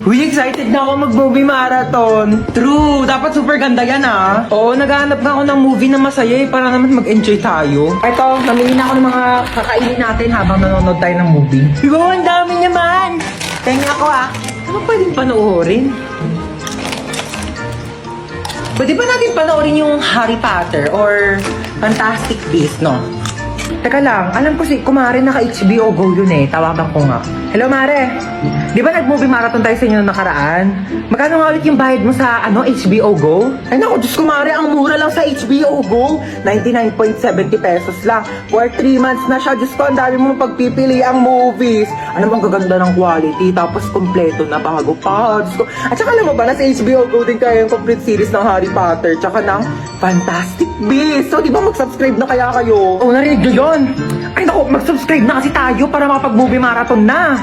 Uy, excited na ako mag-movie marathon. True, dapat super ganda yan ah. Oo, naghahanap nga ako ng movie na masaya para naman mag-enjoy tayo. Ito, namili na ako ng mga kakainin natin habang nanonood tayo ng movie. Wow, ang dami naman! Kaya ako ah, ano pwedeng panoorin? Pwede ba natin panoorin yung Harry Potter or Fantastic Beasts, no? Teka lang, alam ko si Kumare naka-HBO Go yun eh. Tawagan ko nga. Hello, Mare. Di ba nag-movie marathon tayo sa inyo nakaraan? Magkano nga ulit yung bayad mo sa HBO Go? Ay naku, Diyos Kumare, ang mura lang sa HBO Go. 99.70 pesos lang. For 3 months na siya. Diyos ko, ang dami mong pagpipili ang movies. Ano bang gaganda ng quality? Tapos kompleto na bago pa. Diyos ko. At saka alam mo ba, nasa HBO Go din kaya yung complete series ng Harry Potter. Tsaka ng Fantastic Beasts. So, di ba mag-subscribe na kaya kayo? Oh, narinig nyo yun? Ay naku, mag-subscribe na kasi tayo para makapag-movie marathon na.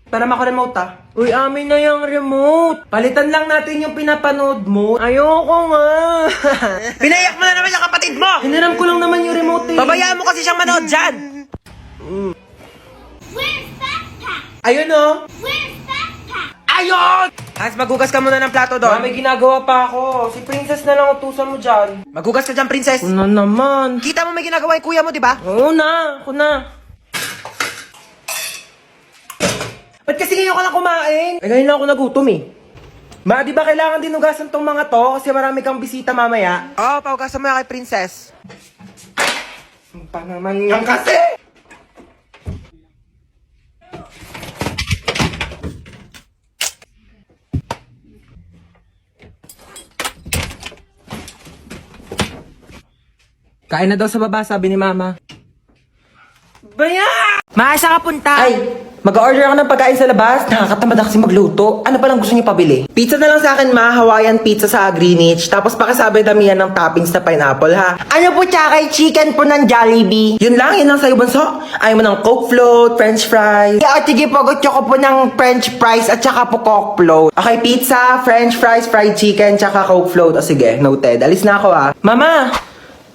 Para mako-remote ah. Uy, amin na yung remote. Palitan lang natin yung pinapanood mo. Ayoko nga. Pinayak mo na naman yung kapatid mo! Hiniram ko lang naman yung remote eh. Babayaan mo kasi siyang manood dyan! Where's backpack? Ayun oh. Where's backpack? Ayun! Hans, magugas ka muna ng plato Ah, doon. may ginagawa pa ako. Si Princess na lang utusan mo dyan. Magugas ka dyan, princess. Ano naman? Kita mo may ginagawa yung kuya mo, di ba? Oo na, ako na. Ba't kasi ngayon ka lang kumain? Ay, ngayon lang ako nagutom eh. Ma, di ba kailangan din ugasan tong mga to? Kasi marami kang bisita mamaya. Oo, paugasan mo yan kay princess. Pa naman yan kasi! Kain na daw sa baba, sabi ni Mama. Baya! Maasa ka punta? Ay, mag-order ako ng pagkain sa labas. Nakakatamad na kasi magluto. Ano palang gusto niyo pabili? Pizza na lang sa akin, ma. Hawaiian pizza sa Greenwich. Tapos pakisabi damihan ng toppings na pineapple, ha? Ano po tsaka chicken po ng Jollibee? Yun lang sa'yo, Bunso. Ayaw mo ng Coke float, French fries. Yeah, sige po, gusto ko po ng french fries at saka po coke float. Okay, pizza, French fries, fried chicken, tsaka Coke float. O sige, noted. Alis na ako, ah. Mama!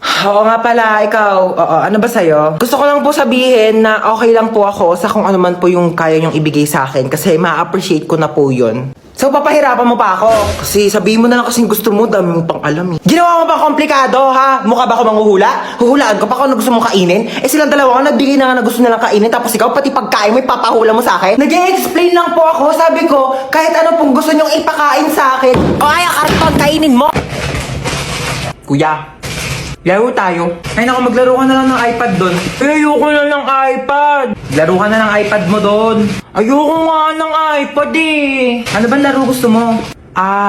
Oo nga pala, ikaw. Oo, ano ba sa'yo? Gusto ko lang po sabihin na okay lang po ako sa kung ano man po yung kaya nyong ibigay sa akin kasi ma-appreciate ko na po yun. So, papahirapan mo pa ako? Kasi sabihin mo na lang kasing gusto mo, dami mong pang alam eh. Ginawa mo ba komplikado, ha? Mukha ba ako manghuhula? Huhulaan ko pa kung ano gusto mong kainin? Eh silang dalawa nga, nagbigay na nga na gusto nilang kainin, tapos ikaw pati pagkain mo, ipapahula mo sa akin? Nag-i-explain lang po ako, sabi ko, kahit ano pong gusto nyong ipakain sa akin. O ay, karton, kainin mo! Kuya, laro tayo. Ay naku, maglaro ka na lang ng iPad doon. Ayoko na ng iPad. Laro ka na ng iPad mo doon. Ayoko nga ng iPad eh. Ano ba laro gusto mo?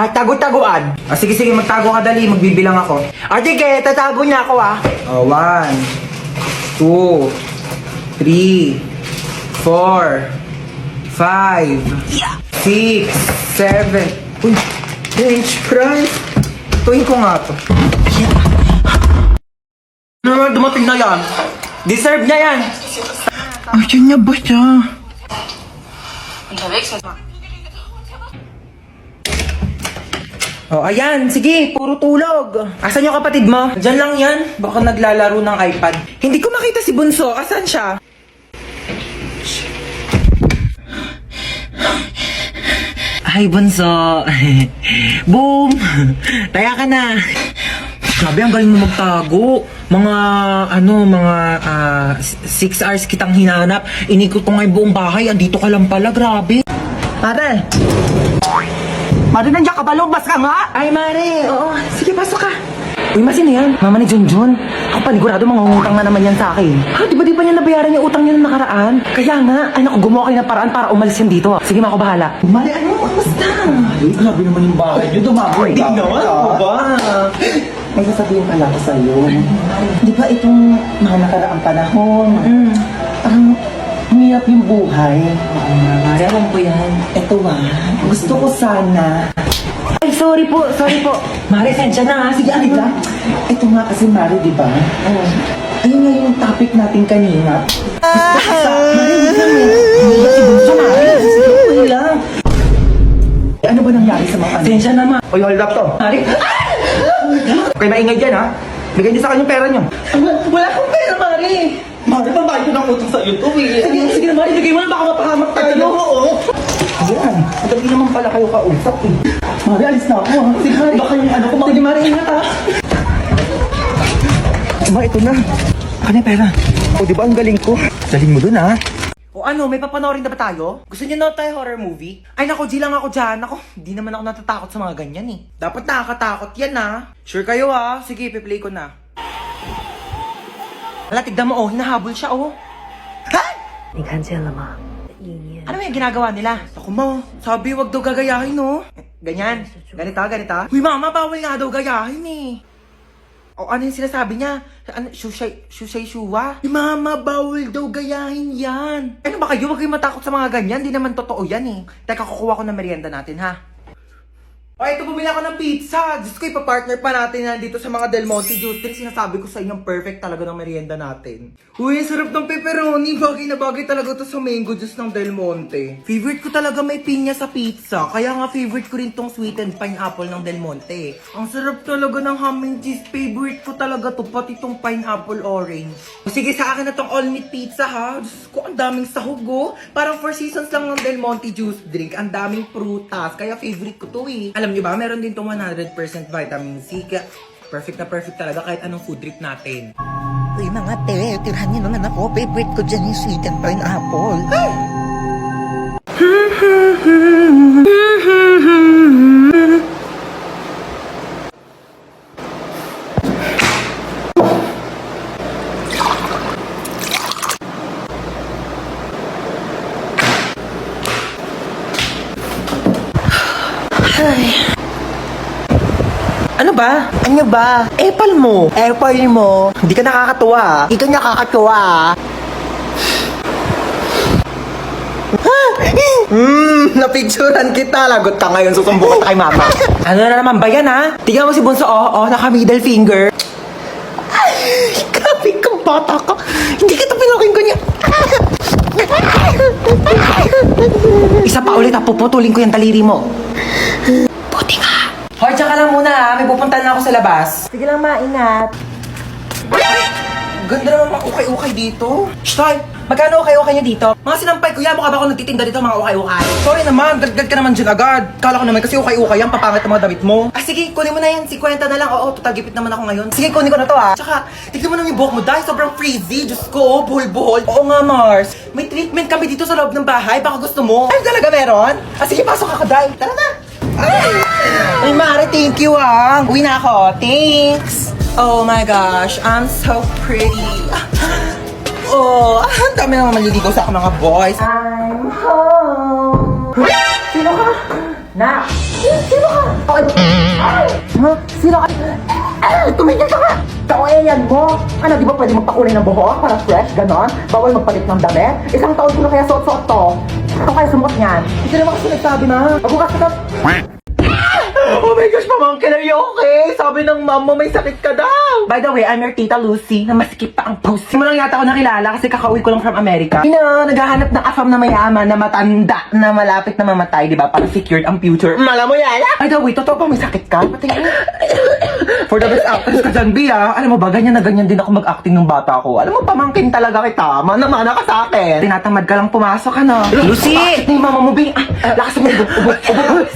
Tago-taguan. Sige, magtago ka dali. Magbibilang ako. Sige, tatago niya ako ah. 1, 2, 3, 4, 5, 6, 7. Uy, French fries. Tuwin ko nga to. Ano naman dumating na yan? Deserve niya yan! Ayun niya ba siya? Oh, ayan. Sige, puro tulog. Asan yung kapatid mo? Diyan lang yan. Baka naglalaro ng iPad. Hindi ko makita si Bunso. Asan siya? Ay, Bunso. Boom! Taya ka na. Grabe, ang galing mo magtago. Mga 6 hours kitang hinanap. Inikot ko nga yung buong bahay. Andito ka lang pala, grabe. Mare! Mari, nandiyan ka ba? Lumabas ka nga! Ay, Mare! Oo, sige, pasok ka. Uy, masino yan? Mama ni Junjun. Ako panigurado, mga utang na naman yan sa akin. Ha, di ba niya nabayaran yung utang niya nung nakaraan? Kaya nga, ay naku, gumawa kayo ng paraan para umalis yan dito. Sige, ako bahala. Mare, ano? Kamusta? Ay, grabe naman yung bahay niyo. Dumagoy Hindi naman, ako ba? May sasabihin pala ko sa'yo. Di ba itong mga nakaraang panahon, parang humihirap yung buhay. Oo nga, Mare, alam ko yan. Ito gusto ko sana. Ay, sorry po. Mare, sensya na ha. Sige, alin lang. Ito nga kasi, Mari, di ba? Ayun nga yung topic natin kanina. Gusto ko sa... Mari, wait lang eh. Hindi ba si Bunso, Mari? Sige, wait lang. Ano ba nangyari sa mga kanina? Sensya na, Ma. Oy, hold up to. Mare, Kayo maingay dyan, ha? Bigay niyo sa akin yung pera niyo. wala akong pera, Mare. Mare, babae ko ng utang sa'yo to eh. Sige na, Mare, ibigay mo na baka mapahamak tayo. Oo. Ayan, madali naman pala kayo kausap eh. Mare, alis na ako. Sige, Mare, baka yung ano ko. Sige, Mare, ingat ha. Ito na. Ano yung pera? O, di ba ang galing ko? Galing mo dun ha. O ano, may papanoorin na ba tayo? Gusto niyo na tayo horror movie? Ay nako, G lang ako dyan. Ako, di naman ako natatakot sa mga ganyan eh. Dapat nakakatakot yan ha. Sure kayo ha? Sige, piplay ko na. Hala, tignan mo oh, hinahabol siya oh. Ha? 你看见了吗？意念 Ano yung ginagawa nila? Ako mo, sabi wag daw gagayahin no. Ganyan, ganito. Uy mama, bawal nga daw gayahin eh. O ano yung sinasabi niya? Ano, shushay shuwa? Uy mama, bawal daw gayahin yan. Ano ba kayo? Huwag kayong matakot sa mga ganyan. Di naman totoo yan eh. Teka, kukuha ko ng merienda natin ha. O, ito bumili ako ng pizza. Diyos ko, ipapartner pa natin yan dito sa mga Del Monte Juice. Din sinasabi ko sa inyo, perfect talaga ng merienda natin. Uy, ang sarap ng pepperoni. Bagay na bagay talaga to sa mango juice ng Del Monte. Favorite ko talaga may pinya sa pizza. Kaya nga favorite ko rin tong sweetened pineapple ng Del Monte. Ang sarap talaga ng ham and cheese. Favorite ko talaga to, pati tong pineapple orange. O, sige, sa akin na tong all meat pizza ha. Diyos ko, ang daming sahog oh. Parang 4 seasons lang ng Del Monte juice drink. Ang daming prutas. Kaya favorite ko to eh. Alam niyo ba, meron din tong 100% vitamin C. Kaya perfect na perfect talaga kahit anong food trip natin. Uy, mga te, tirahan niyo naman ako. Favorite ko dyan yung sweet and pineapple. Ano ba? Ano ba? Epal mo. Apple mo. Hindi ka nakakatuwa ah. Hindi ka nakakatuwa ah. Napicturan kita. Lagot ka ngayon. Susumbukan ka kay mama. Ano na naman ba yan ha? Tingnan mo si Bunso, naka middle finger. Grabe kang bata ka. Hindi kita pinaking ganyan. Isa pa ulit, puputulin ko yung taliri mo. Buti nga. Hoy, tsaka lang muna ha. May pupuntahan na ako sa labas. Sige lang, maingat. Ganda naman mga ukay-ukay dito. Shtoy, magkano ukay-ukay niyo dito? Mga sinampay ko yan, mukha ba ako nagtitinda dito mga ukay-ukay? Sorry naman, gad ka naman dyan agad. Kala ko naman kasi ukay-ukay yan, papangit ang mga damit mo. Ah sige, kunin mo na yan, 50 na lang. Oo, total gipit naman ako ngayon. Sige, kunin ko na to ha. Tsaka, tignan mo naman yung buhok mo dahil sobrang frizzy. Diyos ko, buhol-buhol. Oo nga, Mars. May treatment kami dito sa loob ng bahay, baka gusto mo. Ay, talaga meron? Ah sige, pasok ako, Day. Tara na. Ay, Mare, thank you ah. Uwi na ako. Thanks. Oh my gosh, I'm so pretty. Oh, ang dami naman maliligaw sa akin mga boys. I'm home. Sino ka? Na. Sino ka? Ha? Sino ka? Tumigil ka nga! Kaoeyan mo! Ano, di ba pwede magpakulay ng buhok para fresh, ganon? Bawal magpalit ng damit? Isang taon ko na kaya suot-suot to. Ito kaya sumot niyan. Hindi naman kasi nagsabi na. Magbukas ka to. Oh my gosh, pamangkin, are you okay? Sabi ng mom mo may sakit ka daw. By the way, I'm your tita Lucy na masikip pa ang pussy. Hindi mo lang yata ako nakilala kasi kakauwi ko lang from America. Naghahanap ng afam na mayaman na matanda na malapit na mamatay, di ba? Para secured ang future. Mala mo yan? By the way, totoo ba may sakit ka? Patingin. For the best actress ka dyan, Bia. Alam mo ba, ganyan na ganyan din ako mag-acting ng bata ko. Alam mo, pamangkin talaga kita. Mana-mana ka sa akin. Tinatamad ka lang pumasok, ano? Lucy! Bakit yung mama mo, Bia? Lakas mo, ubo.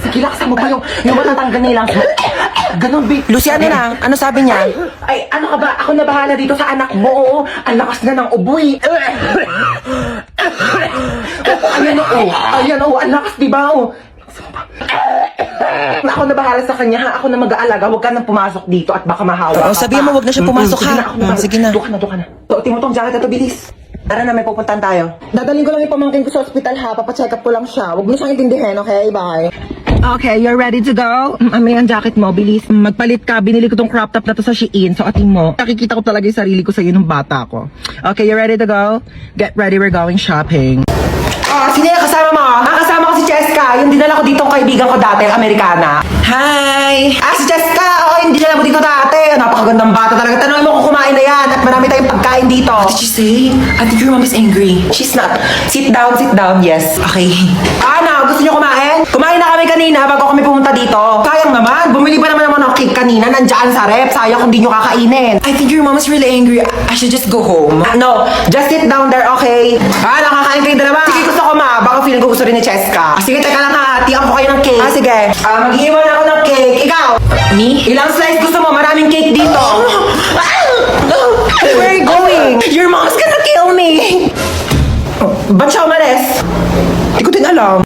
Sige, lakas mo pa yung matatanggal na ilang. Ganon, Bia. Lucy, ano na? Ano sabi niya? Ay, ano ka ba? Ako na bahala dito sa anak mo. Ang lakas na ng uboy. Ayan, ang lakas, diba? Ako na bahala sa kanya ha. Ako na mag-aalaga. Huwag ka nang pumasok dito at baka mahawa. Sabihin mo, huwag na siya pumasok ha. Sige na. Doon ka na. Tuotin mo tong jacket at bilis. Tara na, may pupuntahan tayo. Dadaling ko lang yung pamangkin ko sa ospital ha. Papacheck up ko lang siya. Huwag mo siyang intindihin, okay? Bye. Okay, you're ready to go? May ang jacket mo, bilis. Magpalit ka. Binili ko tong crop top na to sa Shein. So, ating mo. Nakikita ko talaga yung sarili ko sa iyo nung bata ko. Okay, you ready to go? Get ready, we're going shopping. Sino yung kasama mo? Kasama ko si Cheska. Yung dinala ko dito kaibigan ko dati, ang Amerikana. Hi! Si Cheska! Oo, yung dinala mo dito dati. Napakagandang bata talaga. Tanongin mo kung kumain na yan. At marami tayong pagkain dito. What did you say? I think your mom is angry. She's not. Sit down, yes. Okay. Ano? Gusto niyo kumain? Kumain na kami kanina bago kami pumunta dito. Sayang naman. Bumili pa naman ako ng cake kanina, nandyan sa rep. Sayang kung di nyo kakainin. I think your mom is really angry. I should just go home. No, just sit down there, okay? Nakakain kayo dalawa. Sige, gusto ko ma. Baka feeling ko gusto rin ni Cheska. Sige, teka lang ha. Hatian ko kayo ng cake. Sige. Mag-iwan ako ng cake. Ikaw. Me? Ilang slice gusto mo? Maraming cake dito. Where are you going? Your mom's gonna kill me. Ba't siya umalis? Hindi ko din alam.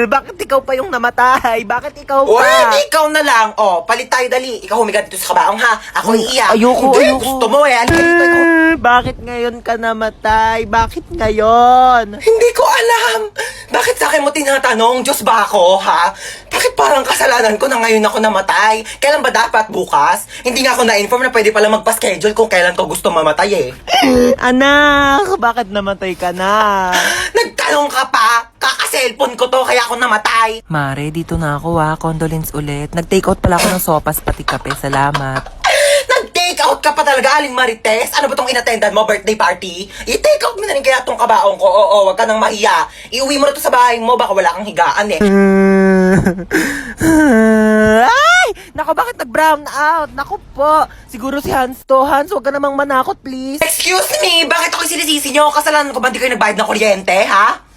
Bakit ikaw pa yung namatay? Bakit ikaw Uy, pa? ikaw na lang. Oh, palit tayo dali. Ikaw humiga dito sa kabaong ha. Ako iiyak. Ayoko, Hindi, ayoko. gusto mo eh. Halika dito, ikaw. Bakit ngayon ka namatay? Bakit ngayon? Hindi ko alam. Bakit sa akin mo tinatanong? Diyos ba ako, ha? Bakit parang kasalanan ko na ngayon ako namatay? Kailan ba dapat? Bukas? Hindi nga ako na-inform na pwede pala magpa-schedule kung kailan ko gusto mamatay eh. Anak, bakit namatay ka na? Nagtanong ka pa? Kaka-cellphone ko to kaya ako namatay. Mare, dito na ako ha. Condolence ulit. Nag-take out pala ako ng sopas pati kape. Salamat. Nag-take out ka pa talaga, Aling Marites? Ano ba tong inattendan mo, birthday party? I-take out mo na rin kaya tong kabaong ko. Oo, wag ka nang mahiya. Iuwi mo na to sa bahay mo, baka wala kang higaan eh. Ay! Nako, bakit nag-brown out? Nako po. Siguro si Hans to. Hans, huwag ka namang manakot, please. Excuse me, bakit ako sinisisi nyo? Kasalanan ko ba di kayo nagbayad ng kuryente, ha?